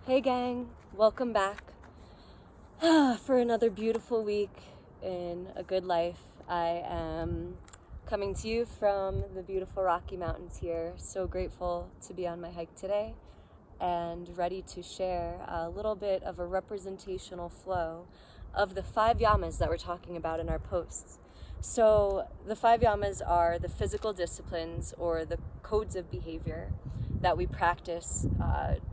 Hey gang, welcome back for another beautiful week in a good life. I am coming to you from the beautiful Rocky Mountains here. So grateful to be on my hike today and ready to share a little bit of a representational flow of the 5 yamas that we're talking about in our posts. So the 5 yamas are the physical disciplines or the codes of behavior that we practice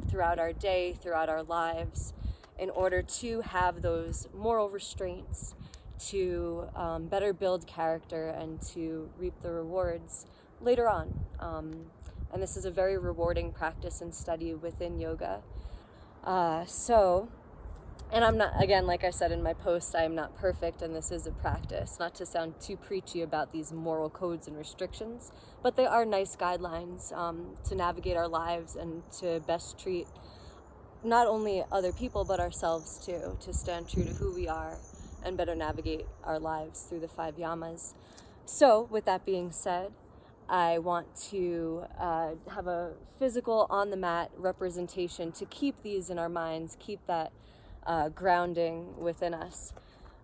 throughout our day, throughout our lives, in order to have those moral restraints, to better build character and to reap the rewards later on. And this is a very rewarding practice and study within yoga. And I'm not, again, like I said in my post, I am not perfect, and this is a practice. Not to sound too preachy about these moral codes and restrictions, but they are nice guidelines to navigate our lives and to best treat not only other people, but ourselves too, to stand true to who we are and better navigate our lives through the 5 yamas. So, with that being said, I want to have a physical on the mat representation to keep these in our minds, keep that grounding within us.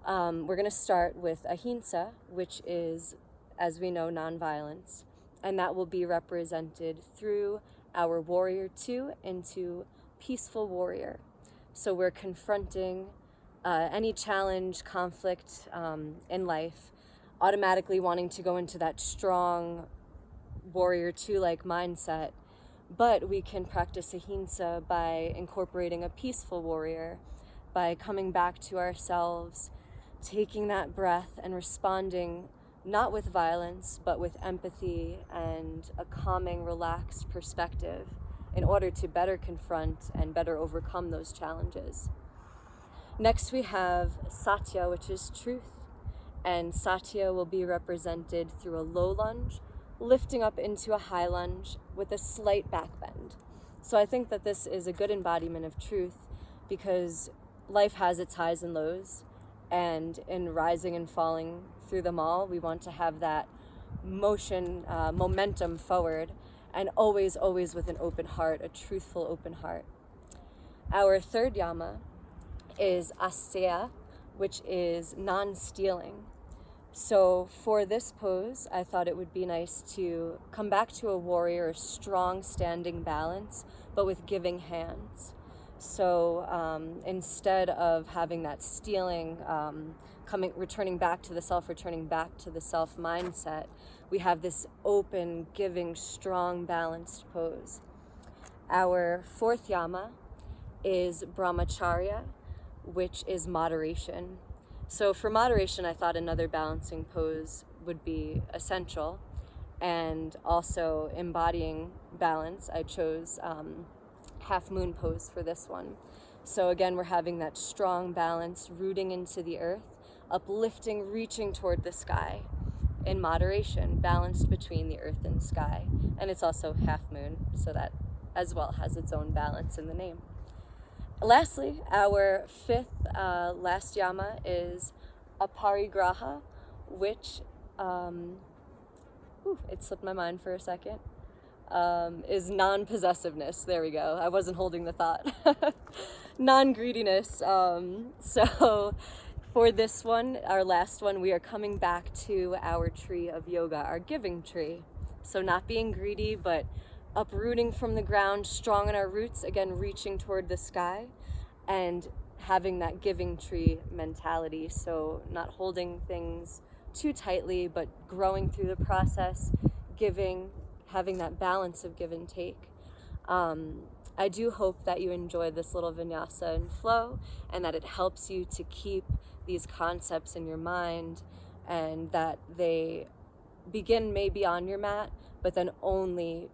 We're going to start with ahimsa, which is, as we know, nonviolence, and that will be represented through our warrior 2 into peaceful warrior. So we're confronting any challenge, conflict in life, automatically wanting to go into that strong warrior 2-like mindset, but we can practice ahimsa by incorporating a peaceful warrior, by coming back to ourselves, taking that breath and responding not with violence, but with empathy and a calming, relaxed perspective in order to better confront and better overcome those challenges. Next we have satya, which is truth, and satya will be represented through a low lunge, lifting up into a high lunge with a slight back bend. So I think that this is a good embodiment of truth because life has its highs and lows, and in rising and falling through them all, we want to have that motion, momentum forward, and always with an open heart, a truthful open heart. Our 3rd yama is asteya, which is non-stealing. So for this pose, I thought it would be nice to come back to a warrior, a strong standing balance, but with giving hands. So instead of having that stealing, returning back to the self mindset, we have this open, giving, strong, balanced pose. Our 4th yama is brahmacharya, which is moderation. So for moderation, I thought another balancing pose would be essential, and also embodying balance, I chose half moon pose for this one. So again, we're having that strong balance, rooting into the earth, uplifting, reaching toward the sky in moderation, balanced between the earth and sky. And it's also half moon, so that as well has its own balance in the name. Lastly, our 5th last yama is aparigraha, which, it slipped my mind for a second, is non-possessiveness. There we go. I wasn't holding the thought. Non-greediness. So for this one, our last one, we are coming back to our tree of yoga, our giving tree. So not being greedy, but uprooting from the ground, strong in our roots, again, reaching toward the sky, and having that giving tree mentality. So not holding things too tightly, but growing through the process, giving, having that balance of give and take. I do hope that you enjoy this little vinyasa and flow, and that it helps you to keep these concepts in your mind, and that they begin maybe on your mat, but then only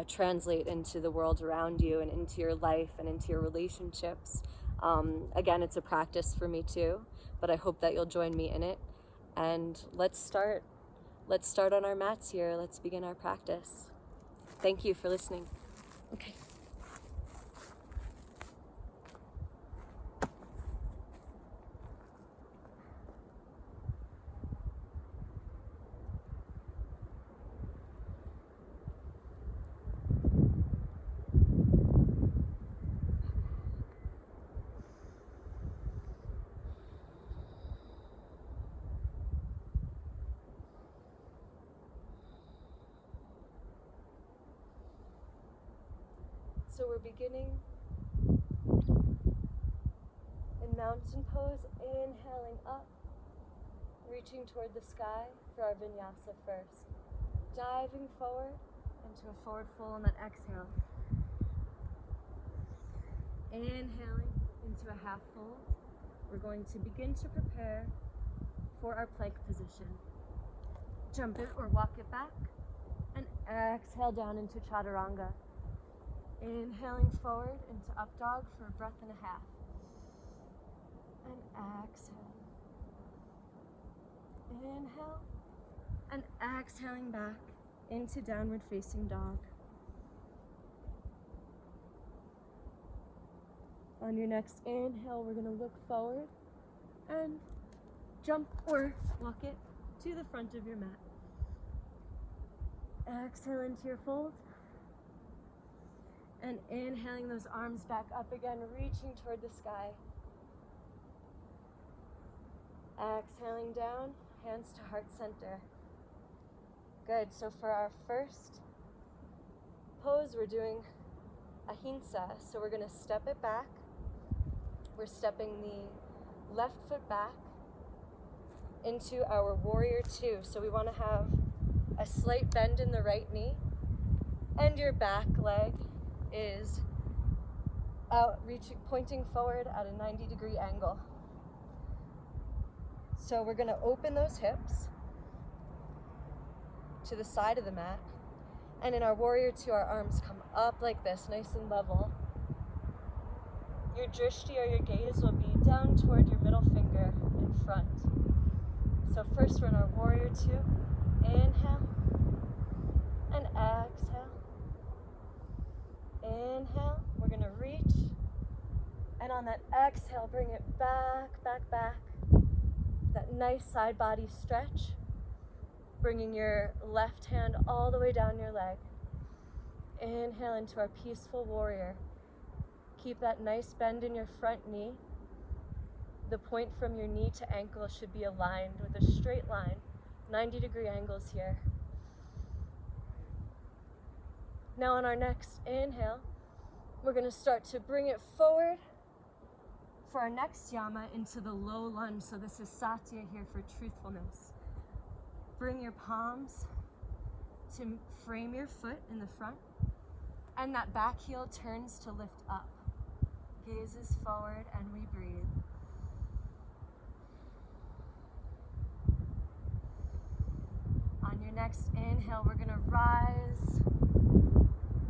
translate into the world around you and into your life and into your relationships. Again, it's a practice for me too, but I hope that you'll join me in it. And let's start on our mats here. Let's begin our practice. Thank you for listening. Okay. So we're beginning in mountain pose, inhaling up, reaching toward the sky for our vinyasa first. Diving forward into a forward fold on that exhale. Inhaling into a half fold. We're going to begin to prepare for our plank position. Jump it or walk it back and exhale down into chaturanga. Inhaling forward into up dog for a breath and a half. And exhale. Inhale and exhaling back into downward facing dog. On your next inhale, we're going to look forward and jump or walk it to the front of your mat. Exhale into your fold. And inhaling those arms back up again, reaching toward the sky. Exhaling down, hands to heart center. Good, so for our first pose, we're doing ahimsa. So we're gonna step it back. We're stepping the left foot back into our warrior two. So we wanna have a slight bend in the right knee, and your back leg is out, pointing forward at a 90-degree angle. So we're gonna open those hips to the side of the mat, and in our warrior two, our arms come up like this, nice and level. Your drishti or your gaze will be down toward your middle finger in front. So first we're in our warrior two. Inhale and exhale. Inhale, we're gonna reach, and on that exhale, bring it back, back, back. That nice side body stretch, bringing your left hand all the way down your leg. Inhale into our peaceful warrior. Keep that nice bend in your front knee. The point from your knee to ankle should be aligned with a straight line, 90-degree angles here. Now on our next inhale, we're gonna start to bring it forward for our next yama into the low lunge. So this is satya here for truthfulness. Bring your palms to frame your foot in the front, and that back heel turns to lift up. Gazes forward, and we breathe. On your next inhale, we're gonna rise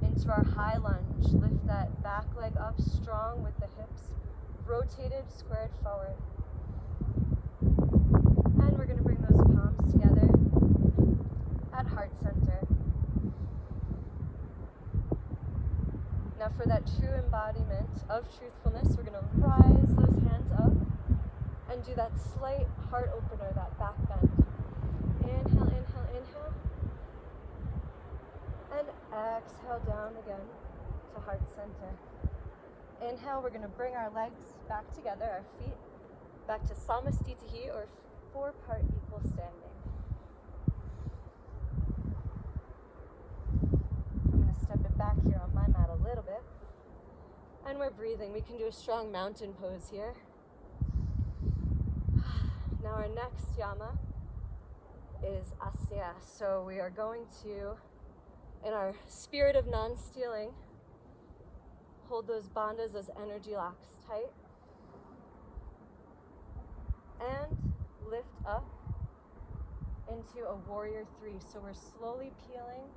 into our high lunge. Lift that back leg up strong with the hips rotated, squared forward. And we're gonna bring those palms together at heart center. Now for that true embodiment of truthfulness, we're gonna rise those hands up and do that slight heart opener, that back bend. Inhale, inhale, inhale. And exhale down again to heart center. Inhale, we're gonna bring our legs back together, our feet back to samastitihi, or 4-part equal standing. I'm gonna step it back here on my mat a little bit. And we're breathing. We can do a strong mountain pose here. Now our next yama is asya. So we are going to, in our spirit of non-stealing, hold those bandhas, those energy locks tight, and lift up into a warrior three. So we're slowly peeling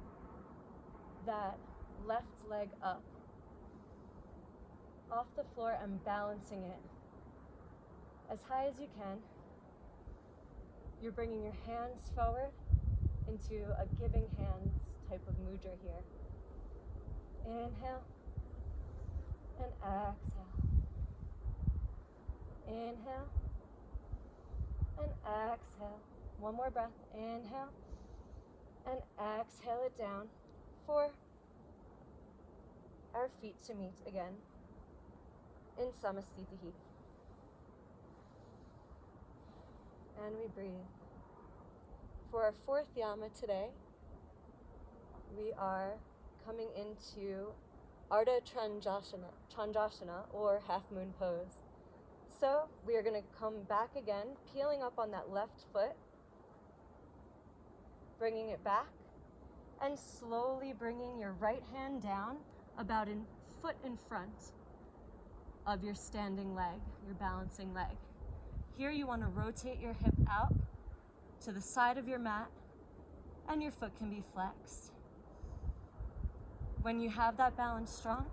that left leg up off the floor and balancing it as high as you can. You're bringing your hands forward into a giving hands type of mudra here. Inhale and exhale. Inhale and exhale. One more breath. Inhale and exhale it down for our feet to meet again in samastitihi. And we breathe. For our fourth yama today, we are coming into Ardha Chandrasana, or half moon pose. So we are going to come back again, peeling up on that left foot, bringing it back, and slowly bringing your right hand down about a foot in front of your standing leg, your balancing leg. Here you want to rotate your hip out to the side of your mat, and your foot can be flexed. When you have that balance strong,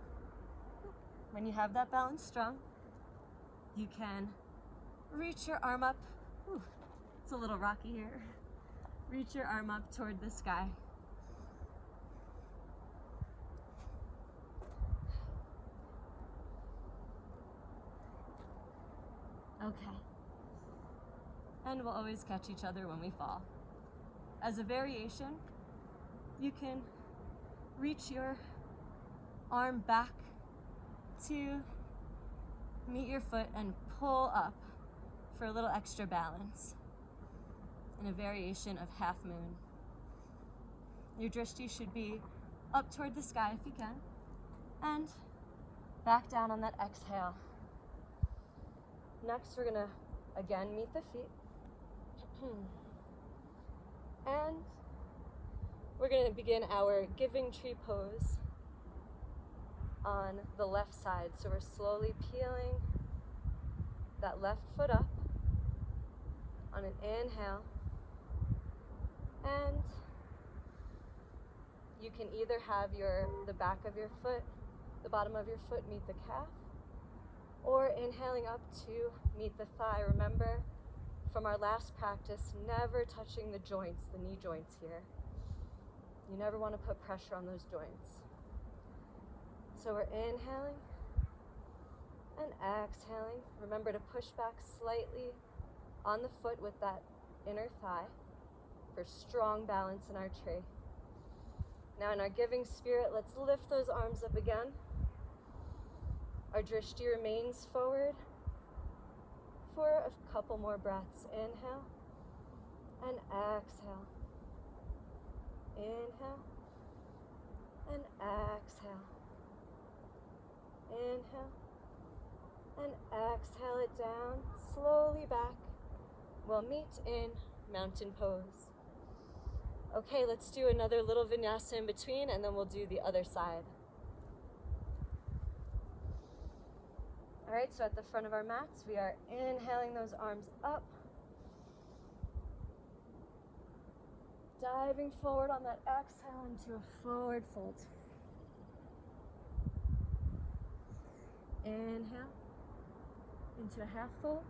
you can reach your arm up. Ooh, it's a little rocky here. Reach your arm up toward the sky. Okay. And we'll always catch each other when we fall. As a variation, you can reach your arm back to meet your foot and pull up for a little extra balance in a variation of half moon. Your drishti should be up toward the sky if you can, and back down on that exhale. Next, we're gonna again meet the feet. And we're gonna begin our giving tree pose on the left side. So we're slowly peeling that left foot up on an inhale. And you can either have the back of your foot, the bottom of your foot meet the calf, or inhaling up to meet the thigh. Remember from our last practice, never touching the joints, the knee joints here. You never want to put pressure on those joints. So we're inhaling and exhaling. Remember to push back slightly on the foot with that inner thigh for strong balance in our tree. Now in our giving spirit, let's lift those arms up again. Our drishti remains forward for a couple more breaths. Inhale and exhale. Inhale and exhale. Inhale and exhale it down. Slowly back. We'll meet in mountain pose. Okay, let's do another little vinyasa in between, and then we'll do the other side. All right, so at the front of our mats, we are inhaling those arms up. Diving forward on that exhale into a forward fold. Inhale into a half fold.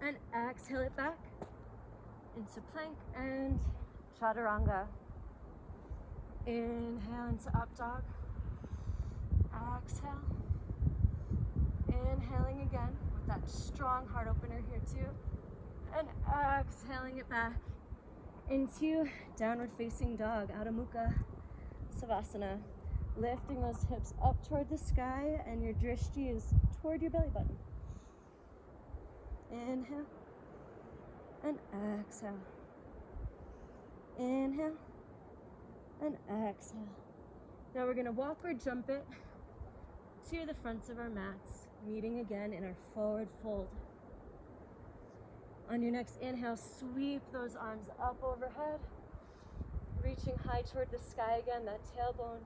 And exhale it back into plank and chaturanga. Inhale into up dog. Exhale. Inhaling again with that strong heart opener here too. And exhaling it back into downward facing dog, Adho Mukha Savasana. Lifting those hips up toward the sky, and your drishti is toward your belly button. Inhale and exhale. Inhale and exhale. Now we're going to walk or jump it to the fronts of our mats, meeting again in our forward fold. On your next inhale, sweep those arms up overhead, reaching high toward the sky again, that tailbone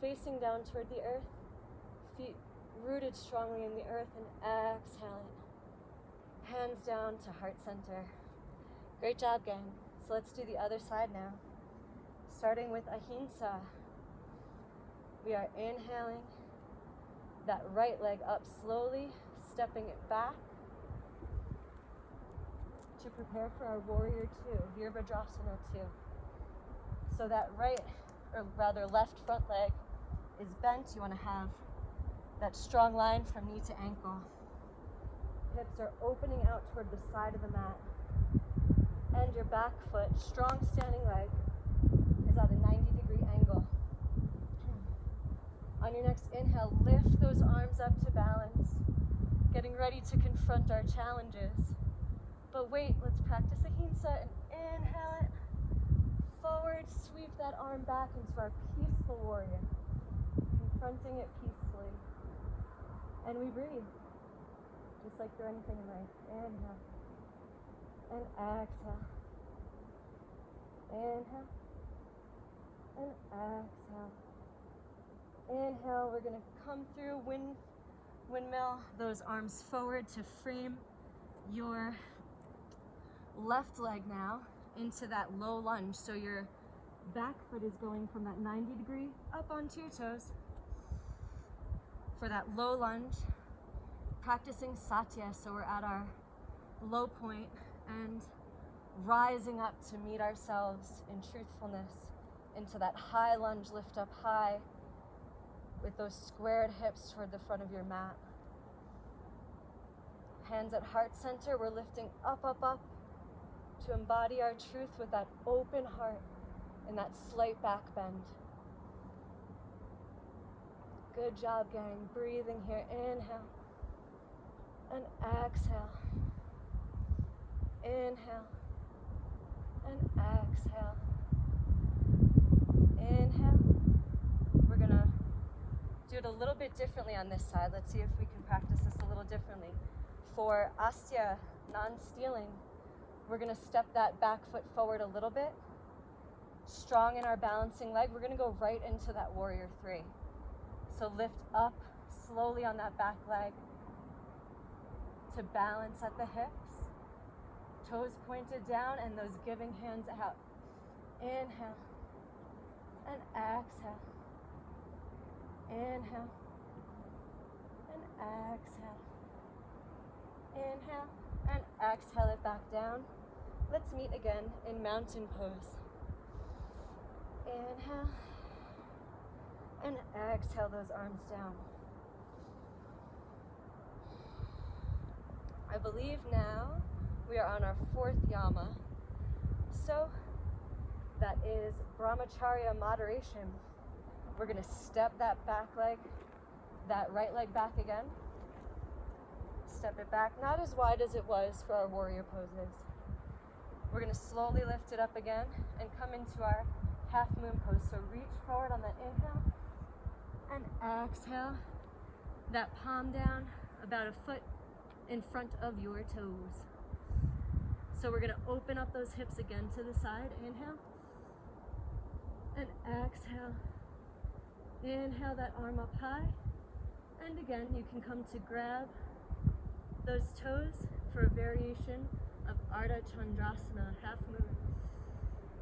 facing down toward the earth, feet rooted strongly in the earth, and exhale it. Hands down to heart center. Great job, gang. So let's do the other side now. Starting with ahimsa. We are inhaling that right leg up slowly, stepping it back to prepare for our warrior two, Virabhadrasana 2. So that right, or rather left front leg is bent. You want to have that strong line from knee to ankle. Hips are opening out toward the side of the mat. And your back foot, strong standing leg, is at a 90-degree angle. On your next inhale, lift those arms up to balance, getting ready to confront our challenges. But wait, let's practice ahimsa and inhale it. Forward, sweep that arm back into our peaceful warrior. confronting it peacefully. And we breathe, just like through anything in life. Inhale. And exhale. Inhale. And exhale. Inhale, we're going to come through windmill, those arms forward to frame your left leg now into that low lunge. So your back foot is going from that 90 degree up onto your toes for that low lunge, practicing satya. So we're at our low point and rising up to meet ourselves in truthfulness into that high lunge, lift up high with those squared hips toward the front of your mat. Hands at heart center, we're lifting up, up, up to embody our truth with that open heart and that slight back bend. Good job, gang. Breathing here. Inhale and exhale. Inhale and exhale. Inhale. We're gonna do it a little bit differently on this side. Let's see if we can practice this a little differently. For Astya, non-stealing, we're gonna step that back foot forward a little bit. Strong in our balancing leg, we're gonna go right into that warrior three. So lift up slowly on that back leg to balance at the hips. Toes pointed down and those giving hands out. Inhale and exhale. Inhale and exhale. Inhale and exhale it back down. Let's meet again in mountain pose. Inhale and exhale those arms down. I believe now we are on our fourth yama. So that is brahmacharya moderation. We're going to step that back leg, that right leg back again. Step it back, not as wide as it was for our warrior poses. We're going to slowly lift it up again and come into our half moon pose. So reach forward on that inhale and exhale. That palm down about a foot in front of your toes. So we're going to open up those hips again to the side. Inhale and exhale. Inhale that arm up high. And again, you can come to grab those toes for a variation of Ardha Chandrasana, half moon.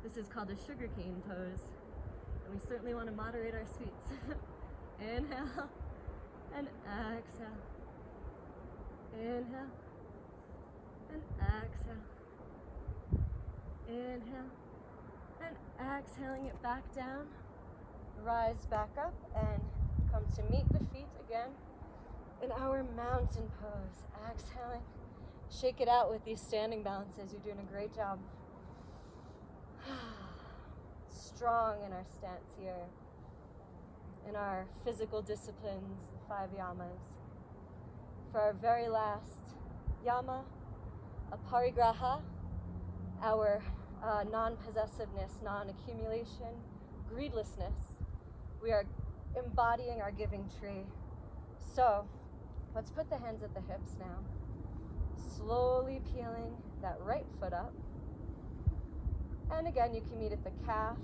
This is called a sugarcane pose. And we certainly want to moderate our sweets. Inhale and exhale. Inhale and exhale. Inhale and exhaling it back down. Rise back up and come to meet the feet again in our mountain pose. Exhaling. Shake it out with these standing balances. You're doing a great job. Strong in our stance here. In our physical disciplines, the 5 yamas. For our very last yama, aparigraha, our non-possessiveness, non-accumulation, greedlessness. We are embodying our giving tree. So let's put the hands at the hips now. Slowly peeling that right foot up. And again, you can meet at the calf.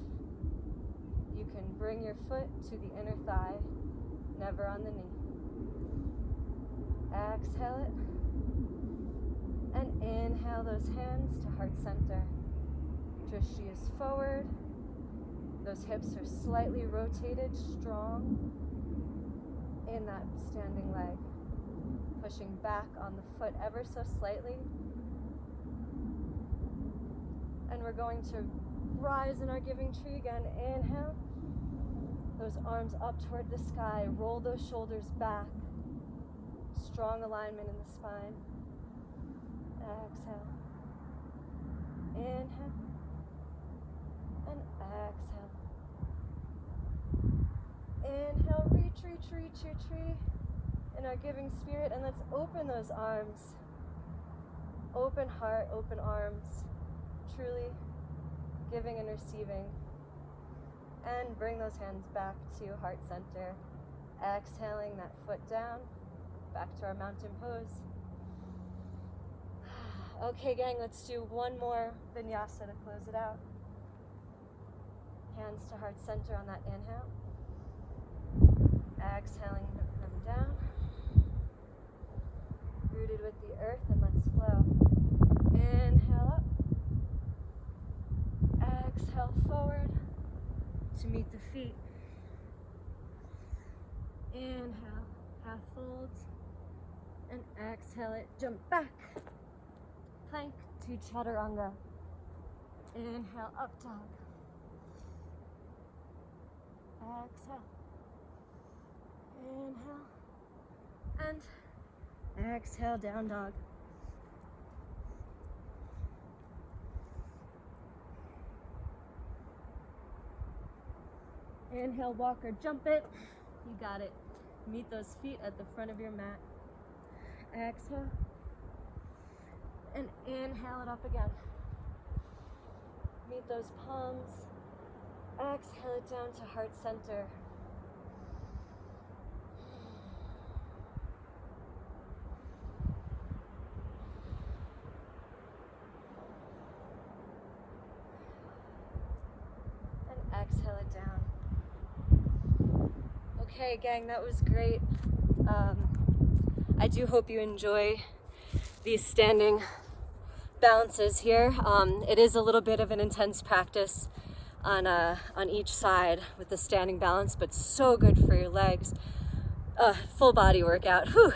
You can bring your foot to the inner thigh, never on the knee. Exhale it. And inhale those hands to heart center. Drishti is forward. Those hips are slightly rotated, strong in that standing leg. Pushing back on the foot ever so slightly. And we're going to rise in our giving tree again. Inhale. Those arms up toward the sky. Roll those shoulders back. Strong alignment in the spine. Exhale. Inhale. And exhale. Inhale, reach, reach, reach your tree in our giving spirit, and let's open those arms. Open heart, open arms, truly giving and receiving. And bring those hands back to heart center. Exhaling that foot down, back to our mountain pose. Okay, gang, let's do one more vinyasa to close it out. Hands to heart center on that inhale. Exhaling them down. Rooted with the earth, and let's flow. Inhale up. Exhale forward to meet the feet. Inhale, half folds. And exhale it, jump back. Plank to chaturanga. Inhale, up dog. Exhale. Inhale. And exhale, down dog. Inhale, walk or jump it. You got it. Meet those feet at the front of your mat. Exhale. And inhale it up again. Meet those palms. Exhale it down to heart center. And exhale it down. Okay, gang, that was great. I do hope you enjoy these standing balances here. It is a little bit of an intense practice on each side with the standing balance, but so good for your legs. Full body workout. Whew.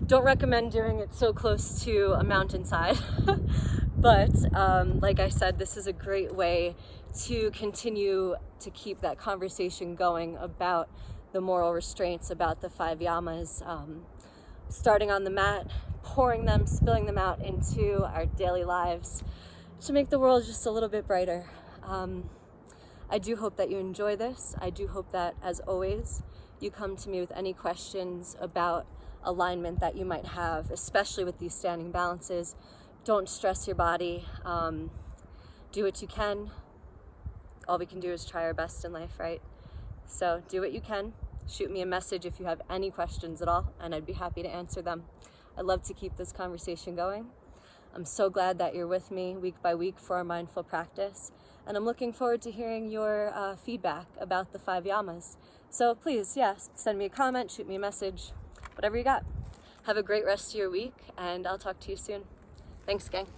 Don't recommend doing it so close to a mountainside, but like I said, this is a great way to continue to keep that conversation going about the moral restraints, about the 5 yamas, starting on the mat, pouring them, spilling them out into our daily lives to make the world just a little bit brighter. I do hope that you enjoy this. I do hope that, as always, you come to me with any questions about alignment that you might have, especially with these standing balances. Don't stress your body. Do what you can. All we can do is try our best in life, right? So do what you can. Shoot me a message if you have any questions at all, and I'd be happy to answer them. I'd love to keep this conversation going. I'm so glad that you're with me week by week for our mindful practice, and I'm looking forward to hearing your feedback about the 5 yamas. So please, send me a comment, shoot me a message, whatever you got. Have a great rest of your week, and I'll talk to you soon. Thanks, gang.